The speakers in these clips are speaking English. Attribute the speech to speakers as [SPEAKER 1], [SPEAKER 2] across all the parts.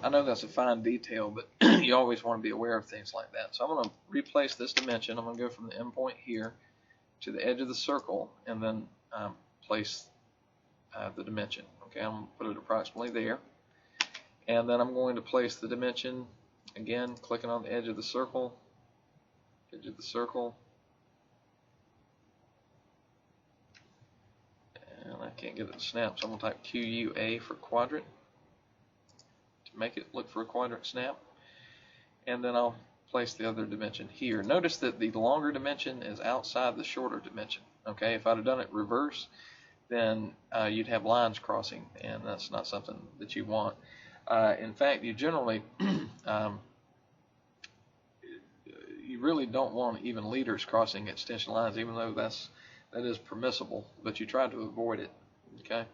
[SPEAKER 1] I know that's a fine detail, but you always want to be aware of things like that. So I'm going to replace this dimension. I'm going to go from the endpoint here to the edge of the circle, and then place the dimension. Okay, I'm going to put it approximately there. And then I'm going to place the dimension, again, clicking on the edge of the circle, and I can't get it to snap, so I'm going to type QUA for quadrant to make it look for a quadrant snap. And then I'll place the other dimension here. Notice that the longer dimension is outside the shorter dimension. Okay, if I'd have done it reverse, then you'd have lines crossing, and that's not something that you want. In fact, you generally you really don't want even leaders crossing extension lines, even though that is permissible, but you try to avoid it. Okay,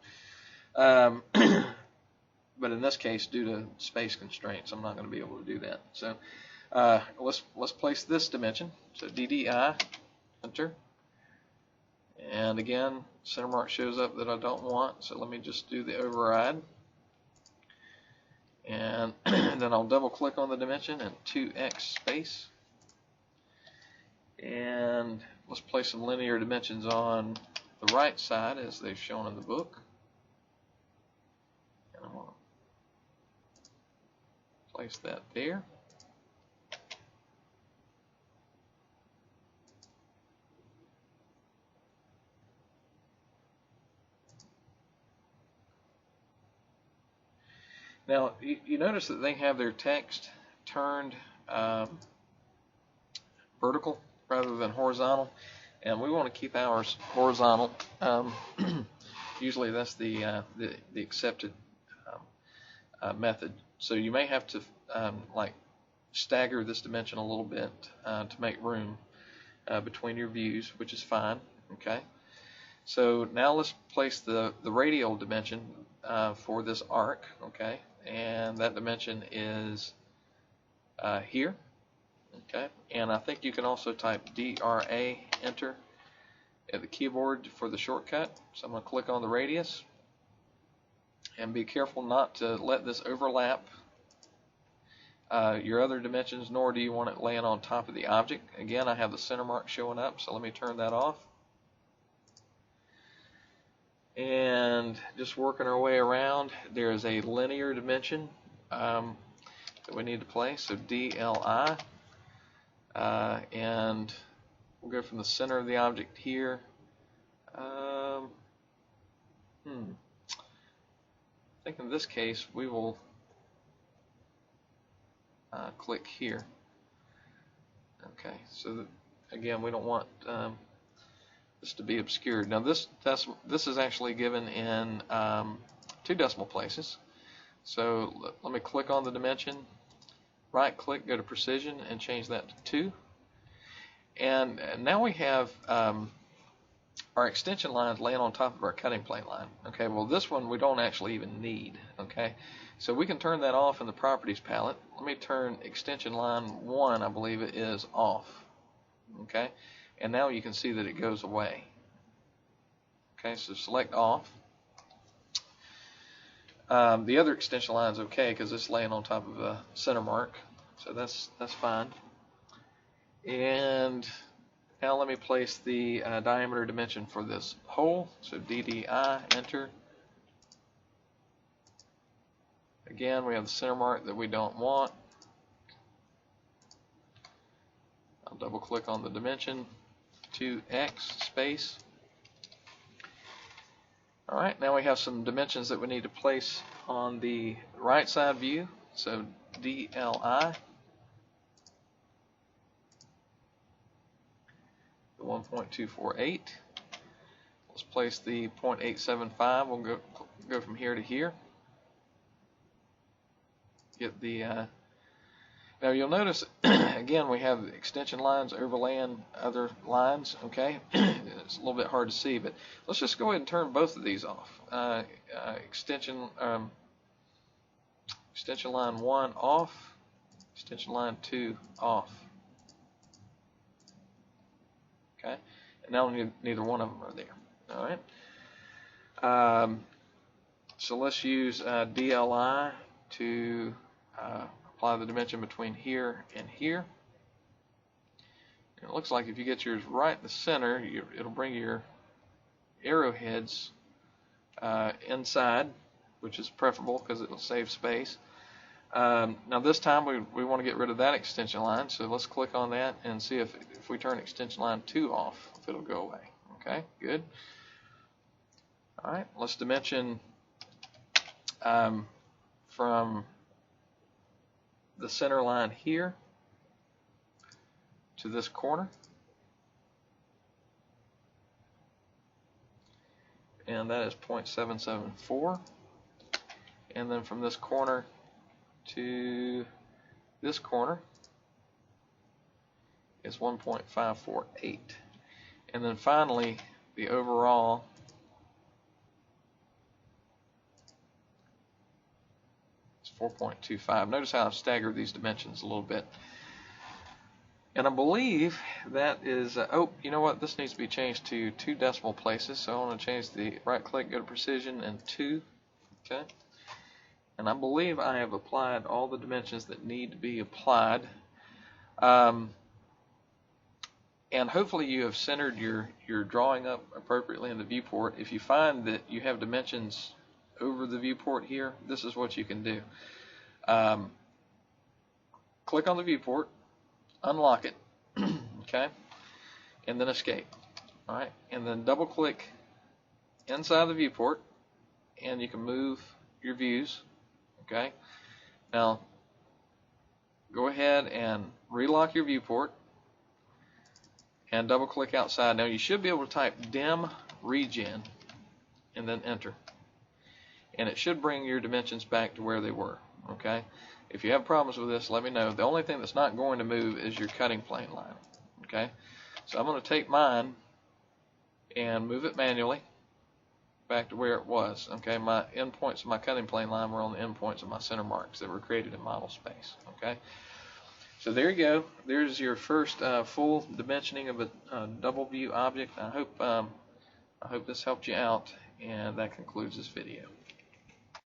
[SPEAKER 1] but in this case, due to space constraints, I'm not going to be able to do that. So let's place this dimension. So DDI, enter, and again, center mark shows up that I don't want. So let me just do the override. And then I'll double click on the dimension and 2x space. And let's place some linear dimensions on the right side as they've shown in the book. And I'm going to place that there. Now, you notice that they have their text turned vertical rather than horizontal, and we want to keep ours horizontal. Usually that's the accepted method. So you may have to like stagger this dimension a little bit to make room between your views, which is fine. Okay. So now let's place the radial dimension for this arc. Okay. And that dimension is here. Okay, and I think you can also type DRA, enter, at the keyboard for the shortcut. So I'm going to click on the radius, and be careful not to let this overlap your other dimensions, nor do you want it laying on top of the object. Again, I have the center mark showing up, so let me turn that off. And just working our way around, there is a linear dimension that we need to place, so DLI, and we'll go from the center of the object here. I think in this case we will click here. Okay, so that, again, we don't want this to be obscured. Now this is actually given in 2 decimal places. So let me click on the dimension, right click, go to precision, and change that to 2. And now we have our extension lines laying on top of our cutting plane line. Okay, well this one we don't actually even need. Okay, so we can turn that off in the properties palette. Let me turn extension line 1, I believe it is, off. Okay, and now you can see that it goes away. Okay, so select off. The other extension line is okay because it's laying on top of a center mark, so that's fine. And now let me place the diameter dimension for this hole. So DDI, enter. Again, we have the center mark that we don't want. I'll double click on the dimension, 2x space. Alright, now we have some dimensions that we need to place on the right side view. So DLI, the 1.248. Let's place the 0.875. We'll go from here to here. Get the now you'll notice again we have extension lines overlaying other lines. Okay, it's a little bit hard to see, but let's just go ahead and turn both of these off. Extension line 1 off, extension line 2 off. Okay, and now neither one of them are there. All right. So let's use DLI to apply the dimension between here and here. And it looks like if you get yours right in the center, it'll bring your arrowheads inside, which is preferable because it'll save space. Now this time we want to get rid of that extension line, so let's click on that and see if we turn extension line 2 off, if it'll go away. Okay, good. All right, let's dimension from the center line here to this corner. And that is 0.774. And then from this corner to this corner is 1.548. And then finally, the overall is 4.25. Notice how I've staggered these dimensions a little bit. And I believe that is, oh, you know what? This needs to be changed to 2 decimal places. So I want to change the right click, go to precision, and 2. Okay. And I believe I have applied all the dimensions that need to be applied. And hopefully you have centered your drawing up appropriately in the viewport. If you find that you have dimensions over the viewport here, this is what you can do. Click on the viewport, unlock it, okay, and then escape. All right, and then double click inside the viewport, and you can move your views. Okay, now go ahead and relock your viewport and double click outside. Now you should be able to type dim regen and then enter, and it should bring your dimensions back to where they were. Okay, if you have problems with this, let me know. The only thing that's not going to move is your cutting plane line. Okay, so I'm going to take mine and move it manually back to where it was. Okay, my endpoints of my cutting plane line were on the endpoints of my center marks that were created in model space. Okay, so there you go. There's your first full dimensioning of a double view object. I hope this helped you out, and that concludes this video.